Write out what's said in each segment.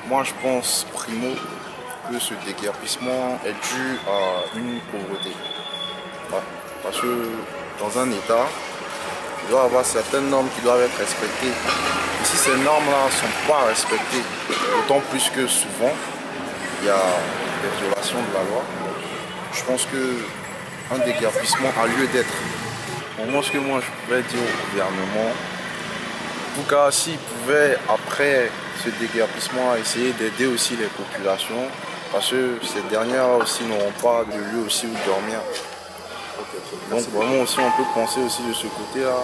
Moi, je pense, primo, que ce déguerpissement est dû à une pauvreté. Ouais. Parce que dans un État, il doit y avoir certaines normes qui doivent être respectées. Et si ces normes-là ne sont pas respectées, d'autant plus que souvent, il y a des violations de la loi, je pense qu'un déguerpissement a lieu d'être. Au moins, ce que moi je pouvais dire au gouvernement, en tout cas, s'il pouvait, après ce déguerpissement, essayer d'aider aussi les populations, parce que ces dernières aussi n'auront pas de lieu aussi où dormir. Donc vraiment aussi on peut penser aussi de ce côté-là,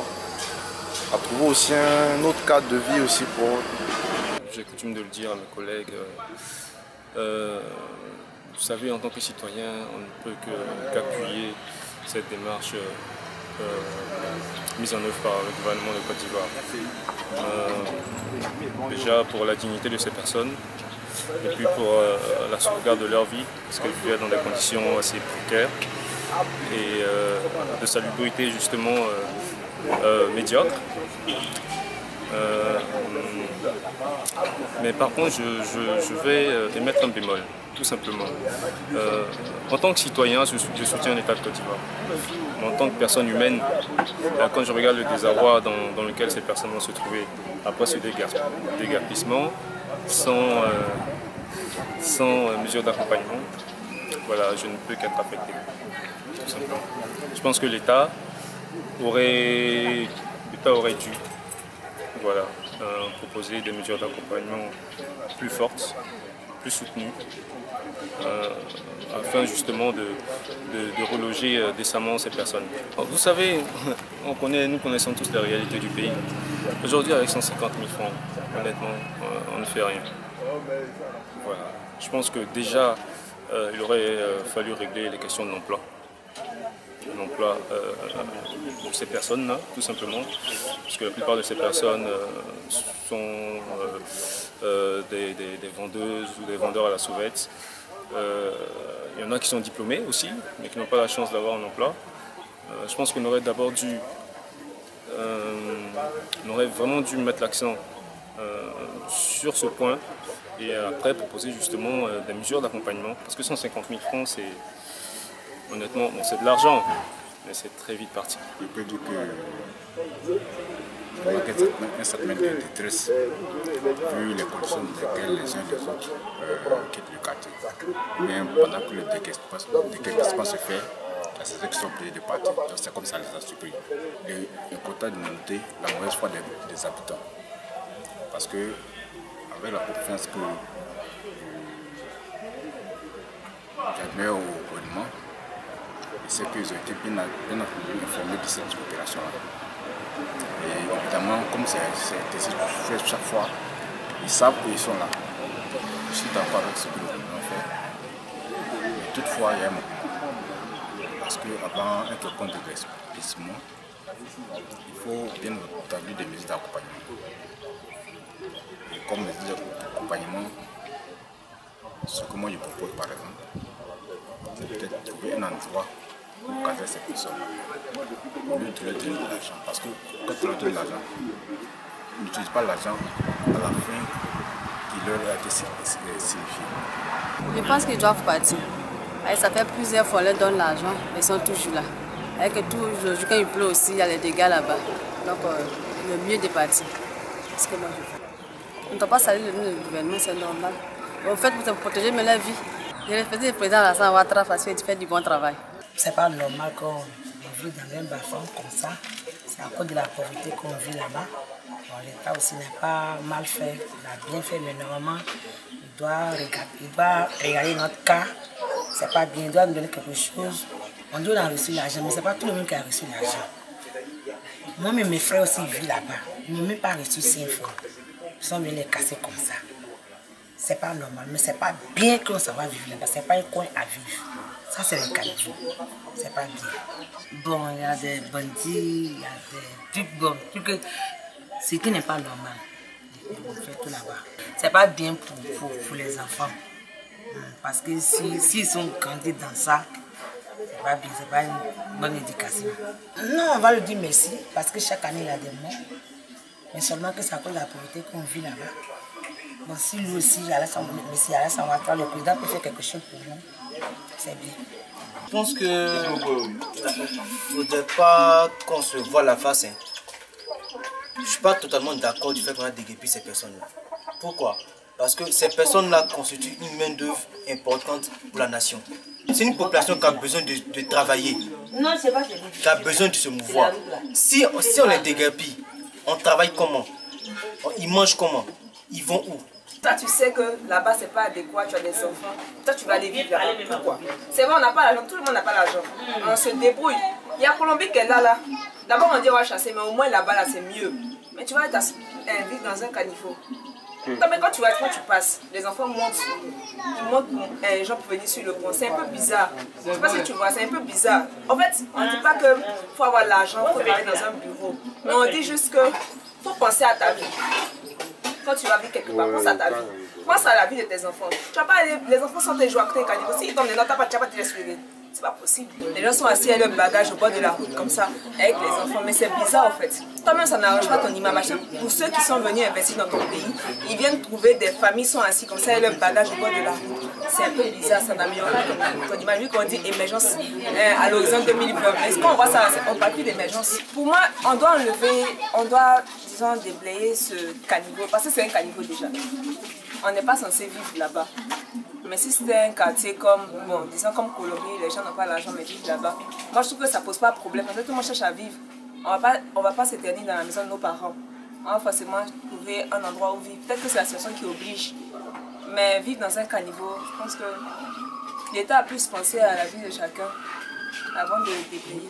à trouver aussi un autre cadre de vie aussi pour eux. J'ai coutume de le dire à mes collègues, vous savez, en tant que citoyen, on ne peut qu'appuyer cette démarche mise en œuvre par le gouvernement de Côte d'Ivoire. Déjà pour la dignité de ces personnes, et puis pour la sauvegarde de leur vie, parce qu'elles vivaient dans des conditions assez précaires et de salubrité justement médiocre. Mais par contre, je vais émettre un bémol, tout simplement. En tant que citoyen, je soutiens l'État de Côte d'Ivoire. En tant que personne humaine, quand je regarde le désarroi dans lequel ces personnes vont se trouver après ce déguerpissement, sans mesure d'accompagnement, voilà, je ne peux qu'être affecté, tout simplement. Je pense que l'État aurait dû, voilà, proposer des mesures d'accompagnement plus fortes, plus soutenues, afin justement de reloger décemment ces personnes. Vous savez, nous connaissons tous la réalité du pays. Aujourd'hui, avec 150 000 francs, honnêtement, on ne fait rien. Voilà. Je pense que déjà, il aurait fallu régler les questions de l'emploi. L'emploi de ces personnes-là, tout simplement, parce que la plupart de ces personnes sont des vendeuses ou des vendeurs à la sauvette. Il y en a qui sont diplômés aussi, mais qui n'ont pas la chance d'avoir un emploi. Je pense qu'on aurait d'abord dû, vraiment dû mettre l'accent sur ce point et après proposer justement des mesures d'accompagnement, parce que 150 000 francs, c'est honnêtement, bon, c'est de l'argent, mais c'est très vite parti. Je peux dire que un certain nombre de détresse, vu les conditions dans lesquelles les uns et les autres quittent le quartier. Mais pendant que le déguerpissement se fait, c'est eux qui sont obligés de partir. Donc c'est comme ça les a surpris. L'important de noter la mauvaise foi des habitants. Parce que, avec la confiance que j'avais au gouvernement, je sais qu'ils ont été bien informés de cette opération-là. Et évidemment, comme c'est fait chaque fois, ils savent qu'ils sont là. Je suis d'accord avec ce que le gouvernement fait. Mais toutefois, il y a un moment. Parce qu'avant un quelconque déguerpissement, il faut bien entendu des mesures d'accompagnement. Et comme mesure d'accompagnement, ce que moi je propose par exemple, c'est peut-être trouver un endroit pour caser ces personnes. Au lieu de leur donner de l'argent. Parce que quand tu leur donnes de l'argent, ils n'utilisent pas l'argent à la fin qui leur a été signifié. Je pense qu'ils doivent partir. Ça fait plusieurs fois qu'ils leur donnent l'argent, mais ils sont toujours là. Avec toujours, quand il pleut aussi, il y a les dégâts là-bas. Donc, le mieux de partir. C'est ce que moi je fais. On ne doit pas saluer le gouvernement, c'est normal. En fait, pour protéger la vie. Je respecte le président Alassane Ouattara parce qu'il fait du bon travail. C'est pas normal qu'on vit dans un bas-fond comme ça. C'est à cause de la pauvreté qu'on vit là-bas. Bon, l'État aussi n'est pas mal fait. Il a bien fait, mais normalement, il doit regarder notre cas. C'est pas bien, il doit nous donner quelque chose. On doit en reçu l'argent, mais c'est pas tout le monde qui a reçu l'argent. Moi-même, mes frères aussi vivent là-bas. Ils n'ont même pas reçu 5 francs. Ils sont venus les casser comme ça. C'est pas normal, mais c'est pas bien qu'on s'en va vivre là-bas. C'est pas un coin à vivre. Ça, c'est le cadeau. C'est pas bien. Bon, il y a des bandits, il y a des trucs bons. Ce qui n'est pas normal. On fait tout là-bas. C'est pas bien pour les enfants. Parce que s'ils sont grandis dans ça, c'est pas bien, c'est pas une bonne éducation. Non, on va lui dire merci, parce que chaque année il y a des morts. Mais seulement que c'est à cause de la pauvreté qu'on vit là-bas. Bon, si lui aussi, il allait s'en voiture, le président peut faire quelque chose pour nous. C'est bien. Je pense que ne faudrait pas qu'on se voit la face. Je ne suis pas totalement d'accord du fait qu'on a déguerpi ces personnes-là. Pourquoi? Parce que ces personnes-là constituent une main-d'œuvre importante pour la nation. C'est une population qui a besoin de travailler, qui a besoin de se mouvoir. Si on les déguerpit, on travaille comment? Ils mangent comment? Ils vont où? Toi, tu sais que là-bas, c'est pas adéquat, tu as des enfants. Toi, tu vas aller vivre là-bas. Pourquoi? C'est vrai, on n'a pas l'argent, tout le monde n'a pas l'argent. On se débrouille. Il y a Colombie qui est là. D'abord, on dit on va chasser, mais au moins là-bas, là, c'est mieux. Mais tu vas vivre dans un caniveau. Non, mais quand tu passes, les enfants montent, les gens peuvent venir sur le pont. C'est un peu bizarre. Je sais pas si tu vois, c'est un peu bizarre. En fait, on ne dit pas qu'il faut avoir l'argent, il faut travailler dans un bureau. Mais on dit juste qu'il faut penser à ta vie. Quand tu vas vivre quelque part, pense à ta vie. Pense à la vie de tes enfants. Tu vas pas aller, les enfants sont tes joueurs, tes caniveaux. S'ils tombent dedans, tu vas pas te laisser lever. C'est pas possible. Les gens sont assis avec leurs bagages au bord de la route comme ça, avec les enfants. Mais c'est bizarre en fait. Toi-même, ça n'arrange pas ton image. Pour ceux qui sont venus investir dans ton pays, ils viennent trouver des familles sont assis comme ça avec leurs bagages au bord de la route. C'est un peu bizarre, ça n'améliore pas ton image. Vu qu'on dit émergence à l'horizon 2020. Est-ce qu'on voit ça? On ne parle plus d'émergence. Pour moi, on doit enlever, disons, déblayer ce caniveau. Parce que c'est un caniveau déjà. On n'est pas censé vivre là-bas. Mais si c'était un quartier comme, bon, disons comme Colombie, les gens n'ont pas l'argent mais vivent là-bas, moi je trouve que ça ne pose pas de problème. Parce que tout le monde cherche à vivre. On va pas s'éterniser dans la maison de nos parents. On va forcément trouver un endroit où vivre. Peut-être que c'est la situation qui oblige. Mais vivre dans un caniveau, je pense que l'État a plus pensé à la vie de chacun avant de déblayer.